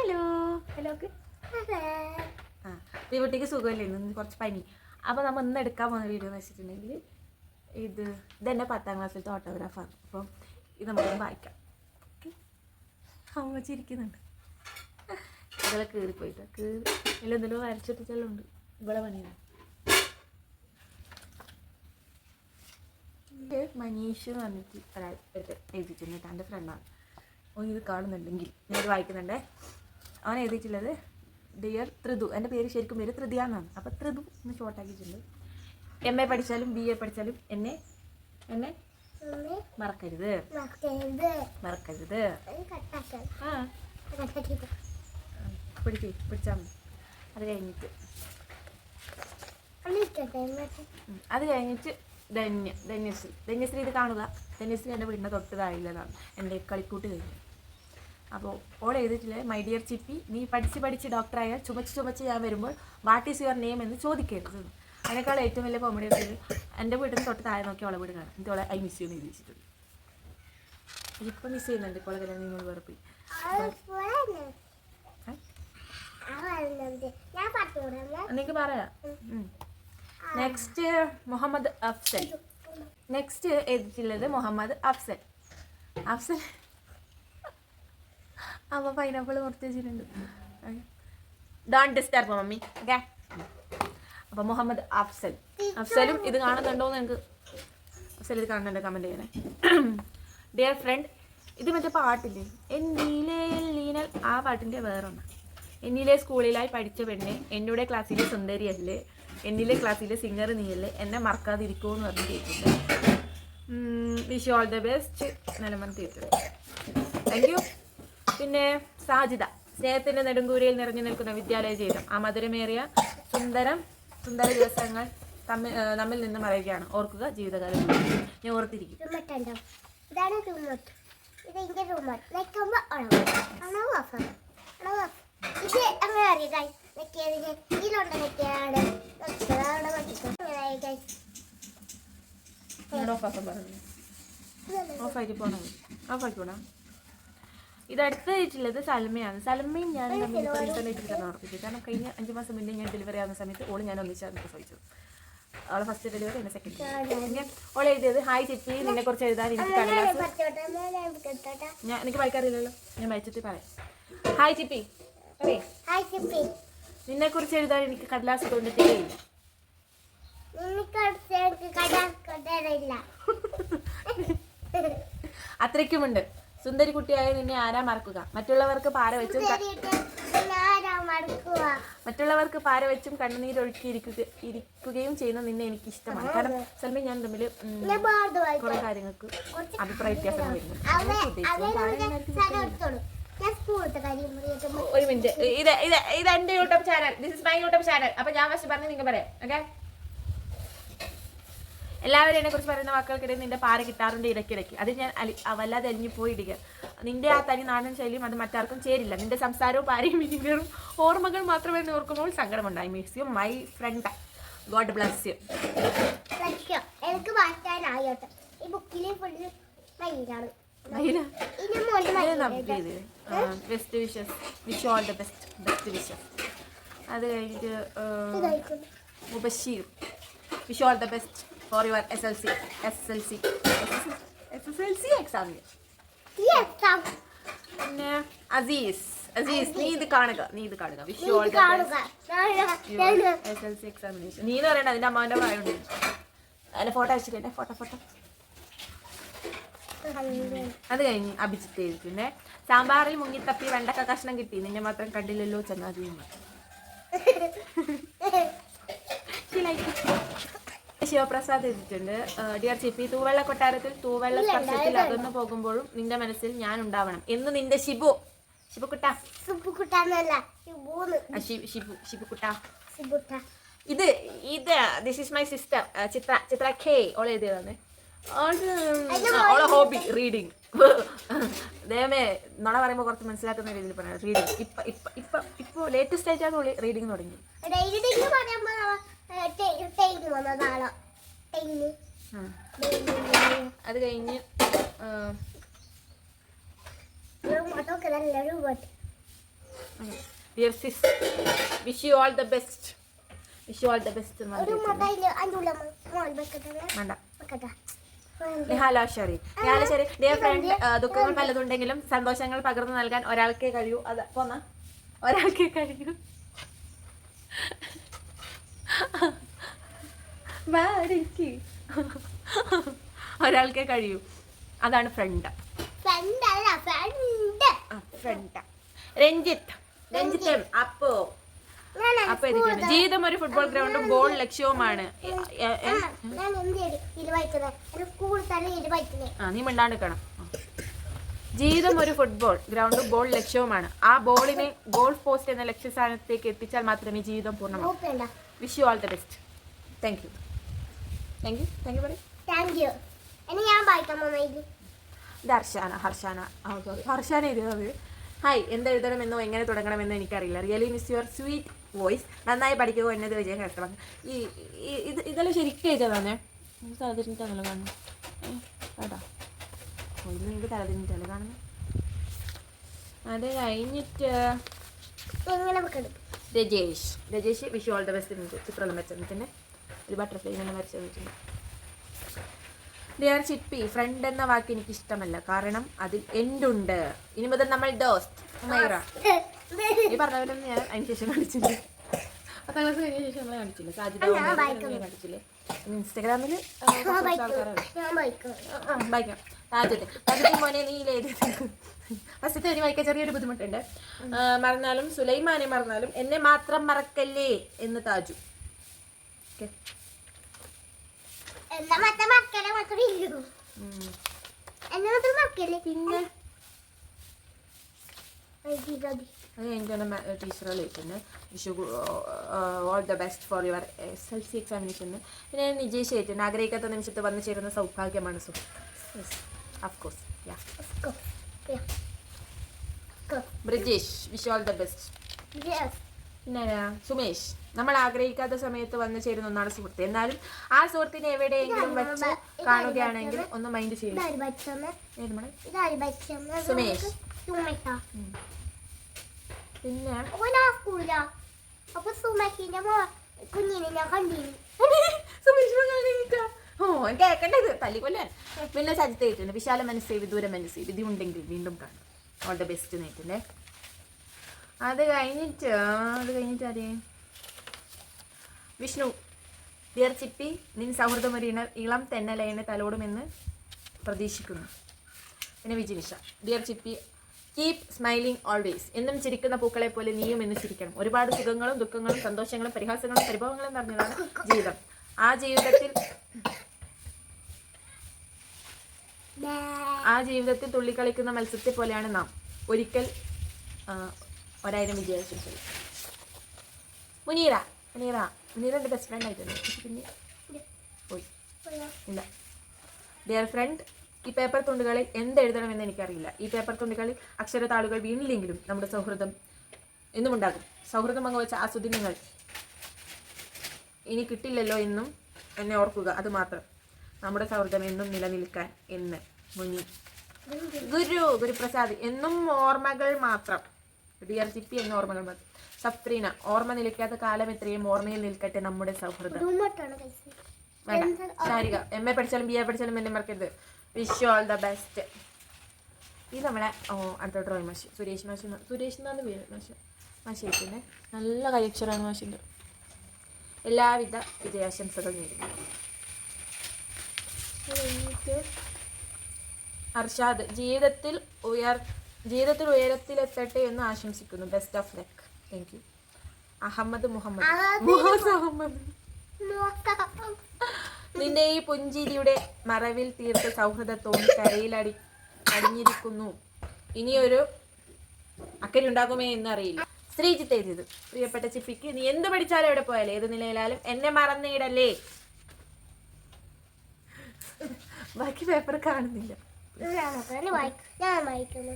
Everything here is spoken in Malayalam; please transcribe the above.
ഹലോ ഹലോ ആ വീട്ടിലേക്ക് സുഖമല്ലേ ഇന്ന് കുറച്ച് പനി. അപ്പോൾ നമ്മൾ ഇന്ന് എടുക്കാൻ പോകുന്ന വീഡിയോ എന്ന് വെച്ചിട്ടുണ്ടെങ്കിൽ ഇതെന്നെ 10ാം ക്ലാസ്സിലത്തെ ഓട്ടോഗ്രാഫാണ്. അപ്പം ഇത് നമുക്കൊന്ന് വായിക്കാം. ഓക്കെ, അമ്മ ചിരിക്കുന്നുണ്ട്. ഇതെല്ലാം കീറിപ്പോയിട്ട് എന്തെങ്കിലും വരച്ചിട്ടെല്ലാം ഉണ്ട്. ഇവിടെ പണിയാണ്. മനീഷ് എന്ന് പറഞ്ഞിട്ട് ഒരാൾ എഴുതിയിട്ടുണ്ട്. എൻ്റെ ഫ്രണ്ടാണ്. ഓൻ ഇത് കാണുന്നുണ്ടെങ്കിൽ ഞാനിത് വായിക്കുന്നുണ്ടേ. അവൻ എഴുതിയിട്ടുള്ളത് ഡിയർ ത്രിതു. എൻ്റെ പേര് ശരിക്കും പേര് ത്രിതിയ എന്നാണ്. അപ്പോൾ ത്രിതു എന്ന് ഷോർട്ടാക്കിയിട്ടുണ്ട്. MA പഠിച്ചാലും BA പഠിച്ചാലും എന്നെ മറക്കരുത്. ആ പിടിച്ചാൽ മതി. അത് കഴിഞ്ഞിട്ട് ധന്യശ്രീ ഇത് കാണുക. ധന്യശ്രീ എൻ്റെ വീടിൻ്റെ തൊട്ട് താഴെയുള്ളതാണ്. എൻ്റെ കളിക്കൂട്ട് കഴിഞ്ഞു. അപ്പോൾ ഓൾ എഴുതിയിട്ടില്ലേ, മൈ ഡിയർ ചിപ്പി, നീ പഠിച്ച് ഡോക്ടറായാൽ ചുമച്ച് ഞാൻ വരുമ്പോൾ വാട്ട് ഈസ് യുവർ നെയിം എന്ന് ചോദിക്കരുത്. അതിനേക്കാൾ ഏറ്റവും വലിയ കോമഡി ആയിട്ട് എൻ്റെ വീട്ടിൽ നിന്ന് തൊട്ട് താഴെ നോക്കി അവളെ വീട് കാണാം. എന്നിട്ട് അവളെ ഐ മിസ് യു എന്ന് എഴുതി വെച്ചിട്ടുണ്ട്. ഇപ്പം മിസ് ചെയ്യുന്നുണ്ട്. ഇപ്പോൾ കല്യാണം നിങ്ങൾ വേറെ പോയി. നിങ്ങൾക്ക് പറയാം. നെക്സ്റ്റ് മുഹമ്മദ് അഫ്സൽ. നെക്സ്റ്റ് എഴുതിയിട്ടുള്ളത് മുഹമ്മദ് അഫ്സൽ. അമ്മ പൈനാപ്പിൾ മുറിച്ച് വെച്ചിട്ടുണ്ട്. Don't disturb mummy. ഓക്കെ, അപ്പോൾ മുഹമ്മദ് അഫ്സലും ഇത് കാണുന്നുണ്ടോയെന്ന് എനിക്ക് അഫ്സൽ ഇത് കാണുന്നുണ്ട്, കമൻറ്റ് ചെയ്യണേ. ഡിയർ ഫ്രണ്ട്, ഇത് മറ്റേ പാട്ടില്ലേ എന്നീലേ ലീനൽ, ആ പാട്ടിൻ്റെ വേറൊന്ന്. എന്നിലെ സ്കൂളിലായി പഠിച്ച പെണ്ണെ, എന്നോട് ക്ലാസ്സിലെ സുന്ദരിയല്ലേ, എന്നിലെ ക്ലാസ്സിലെ സിംഗർ നീയല്ലേ, എന്നെ മറക്കാതിരിക്കുമോ എന്ന് പറഞ്ഞ് കേട്ടിട്ടുണ്ട്. വിഷ് ഓൾ ദ ബെസ്റ്റ് നിലമൻ കേട്ടത്. Thank you. പിന്നെ സാജിദ, സ്നേഹത്തിൻ്റെ നെടുങ്കൂരയിൽ നിറഞ്ഞു നിൽക്കുന്ന വിദ്യാലയ ജീവിതം, ആ മധുരമേറിയ സുന്ദര ദിവസങ്ങൾ നമ്മിൽ നിന്ന് മറയുകയാണ്. ഓർക്കുക ജീവിതകാലം. ഞാൻ ഓർത്തിരിക്കും. ഓഫാക്കിപ്പോണം. ഇതടുത്ത് വെച്ചിട്ടുള്ളത് സൽമയാണ്. സൽമയും ഞാൻ തമ്മിൽ ഇന്റർനെറ്റിൽ ഉറപ്പിച്ചു. കാരണം കഴിഞ്ഞ 5 മാസം മുന്നേ ഞാൻ ഡെലിവറി ആവുന്ന സമയത്ത് ഓള് ഞാൻ ഒന്നിച്ചാണ് പ്രസവിച്ചത്. അവളെ ഫസ്റ്റ് ഡെലിവറി എന്നെ സെക്കൻഡ്. ഓൾ എഴുതിയത് ഹായ് ചിപ്പി, നിന്നെ കുറിച്ച് എഴുതാൻ എനിക്ക് എനിക്ക് വായിക്കാറില്ലല്ലോ, ഞാൻ വായിച്ചിട്ട് പറയാം. ഹായ് ചിപ്പി, നിന്നെ കുറിച്ച് എഴുതാൻ എനിക്ക് കടലാസ് കൊണ്ടിട്ടേ ഇല്ല. അത്രയ്ക്കുമുണ്ട്. സുന്ദരി കുട്ടിയായ നിന്നെ ആരാ മറക്കുക? മറ്റുള്ളവർക്ക് പാര വെച്ചും കണ്ണുനീരൊഴുക്കി ഇരിക്കുകയും ചെയ്യുന്ന നിന്നെ എനിക്ക് ഇഷ്ടമാണ്. കാരണം സൽമ ഞാൻ തമ്മിൽ കുറെ കാര്യങ്ങൾക്ക് അഭിപ്രായ വ്യത്യാസങ്ങൾ വരുന്നുണ്ട്. ഒരു മിനിറ്റ്, ഇത് എന്റെ YouTube channel. This is my YouTube channel. അപ്പൊ ഞാൻ ഫസ്റ്റ് പറഞ്ഞ് നിങ്ങൾ പറയാം. ഓക്കെ, എല്ലാവരും എന്നെ കുറിച്ച് പറയുന്ന വാക്കുകൾക്കിടയിൽ നിന്റെ പാര കിട്ടാറുണ്ട് ഇടയ്ക്കിടയ്ക്ക്. അത് ഞാൻ വല്ലാതെ അലിഞ്ഞു പോയിടുക. നിന്റെ ആ തനി നാടൻ ശൈലിയും അത് മറ്റാർക്കും ചേരില്ല. നിന്റെ സംസാരവും പാരയും മിനിങ്ങറും ഓർമ്മകൾ മാത്രമേ ഓർക്കുമ്പോൾ സങ്കടമുണ്ടായി. Miss you my friend. God bless you. എനിക്ക് വായിക്കാനായിട്ട് ഈ ബുക്കിൽ best wishes. Wish all the best wishes. അത് കഴിഞ്ഞിട്ട് Mubashir, wish all the best for your SLC exam. പിന്നെ അസീസ്, നീ ഇത് കാണുക. Wish you all the best SLC examination. നീ എന്ന് പറയണ്ട, അതിന്റെ അമ്മാവന്റെ പറയുന്നുണ്ട്. അതിന്റെ ഫോട്ടോ അയച്ചിട്ടേ. ഫോട്ടോ അത് കഴിഞ്ഞ് അഭിജിത്ത് എഴുതിട്ടുണ്ട്. സാമ്പാറിൽ മുങ്ങിത്തപ്പി വെണ്ടക്ക കഷ്ണം കിട്ടി, നിന്നെ മാത്രം കണ്ടില്ലല്ലോ ചങ്ങാതിയും. ശിവപ്രസാദ് എഴുതിയിട്ടുണ്ട്. ഡിയർ ചിപ്പി, തൂവെള്ള കൊട്ടാരത്തിൽ തൂവെള്ള സ്പർശത്തിൽ അകന്നു പോകുമ്പോഴും നിന്റെ മനസ്സിൽ ഞാൻ ഉണ്ടാവണം എന്ന് നിന്റെ ഷിബുക്കുട്ട. ഇത് this is my sister Chithra K. ഓൾ എഴുതിയതാണ്. ഓളെ ഹോബി റീഡിങ്. ദൈവമേ, നുണ പറയുമ്പോൾ കുറച്ച് മനസ്സിലാക്കുന്ന രീതിയിൽ പറയാം. റീഡിങ് ഇപ്പൊ ലേറ്റസ്റ്റ് ആയിട്ടാണ് റീഡിങ് തുടങ്ങി. അത് കഴിഞ്ഞ് dear Cs, wish you all the best. Wish you all the best. വേണ്ട. നിഹാലാശ്ശേരി. ഡിയർ ഫ്രണ്ട്, ദുഃഖങ്ങൾ പലതുണ്ടെങ്കിലും സന്തോഷങ്ങൾ പകർന്നു നൽകാൻ ഒരാൾക്കേ കഴിയൂ. അത് പോന്ന ഒരാൾക്കേ കഴിയൂ. ഒരാൾക്കേ കഴിയൂ. അതാണ് ഫ്രണ്ട്. ഫ്രണ്ട്. രഞ്ജിത്ത് അപ്പോ എഴുതിയിട്ടുണ്ട്. ജീവിതം ഒരു ഫുട്ബോൾ ഗ്രൗണ്ടും ബോൾ ലക്ഷ്യവുമാണ്. നീ മിണ്ടാണ്ട് നിൽക്കണം. ജീവിതം ഒരു ഫുട്ബോൾ ഗ്രൗണ്ടും ബോൾ ലക്ഷ്യവുമാണ്. ആ ബോളിനെ ഗോൾ പോസ്റ്റ് എന്ന ലക്ഷ്യസ്ഥാനത്തേക്ക് എത്തിച്ചാൽ മാത്രമേ ജീവിതം പൂർണ്ണമാകൂ. Wish you all the best. Thank you. Thank you. Thank you പറയും. ഇത് ഹർഷാന എഴുതുന്നത്. ഹായ്, എന്തെഴുതണമെന്നോ എങ്ങനെ തുടങ്ങണമെന്നോ എനിക്കറിയില്ല. Really miss your sweet voice. നന്നായി പഠിക്കുക എന്നത് വിജയകരമാണ്. ഇതെല്ലാം ശരിക്കും എഴുതാന്നേ. തലതിരിഞ്ഞിട്ടാണല്ലോ കാണുന്നത്. കേട്ടോ, ഇത് നിങ്ങൾക്ക് തലതിരിഞ്ഞിട്ടല്ലേ കാണുന്നത്. അത് കഴിഞ്ഞിട്ട് Rajesh wish all the best. ചിത്രം വരച്ചതിൻ്റെ ഒരു ബട്ടർഫ്ലൈ ഇങ്ങനെ വരച്ചിട്ടുണ്ട്. ഡിയർ ചിപ്പി, ഫ്രണ്ട് എന്ന വാക്ക് എനിക്ക് ഇഷ്ടമല്ല, കാരണം അതിൽ എൻഡുണ്ട്. ഇനി മുതൽ നമ്മൾ ദോസ്ത്. ഈ പറഞ്ഞവരൊന്നും ഞാൻ അതിന് ശേഷം കാണിച്ചില്ല. 10ാം ക്ലാസ് കഴിഞ്ഞ ശേഷം നമ്മളെ കാണിച്ചില്ല. സാജിദ കാണിച്ചില്ലേ ഇൻസ്റ്റാഗ്രാമിൽ വായിക്കാം. താജുദ്ദീൻ മോനെ നീ ഫസ്റ്റത്തെ ഒരു വായിക്കാൻ ചെറിയൊരു ബുദ്ധിമുട്ടുണ്ട്. മറന്നാലും സുലൈമാനെ മറന്നാലും എന്നെ മാത്രം മറക്കല്ലേ എന്ന് താജു. ഓക്കെ, പിന്നെ അത് എനിക്കാണ് ടീച്ചർ വിളിക്കുന്നത്. Wish all the best for your SLC എക്സാമിനേഷന്. പിന്നെ നിജേഷ് ആയിട്ടുണ്ട്. ആഗ്രഹിക്കാത്ത നിമിഷത്ത് വന്നു ചേരുന്ന സൗഭാഗ്യമാണ്. So of course Brijesh wish all the best. പിന്നെ സുമേഷ്, നമ്മൾ ആഗ്രഹിക്കാത്ത സമയത്ത് വന്നു ചേരുന്ന ഒന്നാണ് സുഹൃത്ത്. എന്നാലും ആ സുഹൃത്തിനെ എവിടെയെങ്കിലും വെച്ച് കാണുകയാണെങ്കിൽ ഒന്ന് മൈൻഡ് ചെയ്യും. സുമേഷ്. പിന്നെ കുഞ്ഞിനെ ഞാൻ കണ്ടിരുന്നു. കേൾക്കേണ്ടത് തല്ലിക്കൊല്ലാൻ. പിന്നെ സജിത്ത് ആയിട്ടുണ്ട്. വിശാല മനസ്സേ വിദൂര മനസ്സേ, വിധി ഉണ്ടെങ്കിൽ വീണ്ടും കാണും. ഓൾ ദ ബെസ്റ്റ് നേറ്റുണ്ടേ. അത് കഴിഞ്ഞിട്ട് അറിയേ വിഷ്ണു, ഡിയർ ചിപ്പി, നിൻ സൗഹൃദം ഒരു ഇളം തെന്നലയനെ തലോടുമെന്ന് പ്രതീക്ഷിക്കുന്നു. പിന്നെ വിജിനിഷ, ഡിയർ ചിപ്പി, കീപ് സ്മൈലിംഗ് ഓൾവേസ്. എന്നും ചിരിക്കുന്ന പൂക്കളെ പോലെ നീയും എന്ന് ചിരിക്കണം. ഒരുപാട് സുഖങ്ങളും ദുഃഖങ്ങളും സന്തോഷങ്ങളും പരിഹാസങ്ങളും പരിഭവങ്ങളും നിറഞ്ഞതാണ് ജീവിതം. ആ ജീവിതത്തിൽ തുള്ളിക്കളിക്കുന്ന മത്സരത്തെ പോലെയാണ് നാം. ഒരിക്കൽ 1000 വിജയാശംസകൾ. മുനീറ എൻ്റെ ബെസ്റ്റ് ഫ്രണ്ട് ആയിട്ടുണ്ട്. പിന്നെ പോയി ഇല്ല. ഡിയർ ഫ്രണ്ട്, ഈ പേപ്പർ തുണ്ടുകളിൽ എന്തെഴുതണമെന്ന് എനിക്കറിയില്ല. ഈ പേപ്പർ തുണ്ടുകളിൽ അക്ഷരതാളുകൾ വീണില്ലെങ്കിലും നമ്മുടെ സൗഹൃദം എന്നും ഉണ്ടാകും. സൗഹൃദം പങ്കുവച്ച ആ സുദിനങ്ങൾ ഇനി കിട്ടില്ലല്ലോ എന്നും എന്നെ ഓർക്കുക. അത് മാത്രം നമ്മുടെ സൗഹൃദം എന്നും നിലനിൽക്കാൻ എന്ന്. മുനി ഗുരുപ്രസാദ്, എന്നും ഓർമ്മകൾ മാത്രം. ഡിയർ ചിപ്പി, എന്ന ഓർമ്മകൾ മാത്രം. സഫ്രീന, ഓർമ്മ നിലയ്ക്കാത്ത കാലം എത്രയും ഓർമ്മയിൽ നിൽക്കട്ടെ നമ്മുടെ സൗഹൃദം. വേണ്ട. ശാരിക, MA പഠിച്ചാലും BA പഠിച്ചാലും എന്നെ മറക്കരുത്. Wish all the best. ഇത് നമ്മളെ അടുത്ത ഡ്രോയിങ് മാഷ് സുരേഷ് എന്നാണ് പേര്. മാഷായിട്ടുണ്ട്. നല്ല കൈയക്ഷരമാണ് മാഷിൻ്റെ. എല്ലാവിധ വിജയാശംസകൾ നേരുന്നു. അർഷാദ്, ജീവിതത്തിൽ ഉയരത്തിലെത്തട്ടെ എന്ന് ആശംസിക്കുന്നു. Best of luck. Thank you. Muhammad, നിന്റെ ഈ പുഞ്ചിരിയുടെ മറവിൽ തീർത്ത സൗഹൃദത്തോട് കരയിൽ അടിഞ്ഞിരിക്കുന്നു. ഇനിയൊരു അക്കരെ ഉണ്ടാകുമേ എന്നറിയില്ല. ശ്രീജിത്ത് എഴുതിയത്. പ്രിയപ്പെട്ട ചിപ്പിക്ക്, നീ എന്ത് പഠിച്ചാലും എവിടെ പോയാലും ഏത് നിലയിലാലും എന്നെ മറന്നിടല്ലേ. ബാക്കി പേപ്പർ കാണുന്നില്ല. ഞാൻ വായിക്കുന്നു.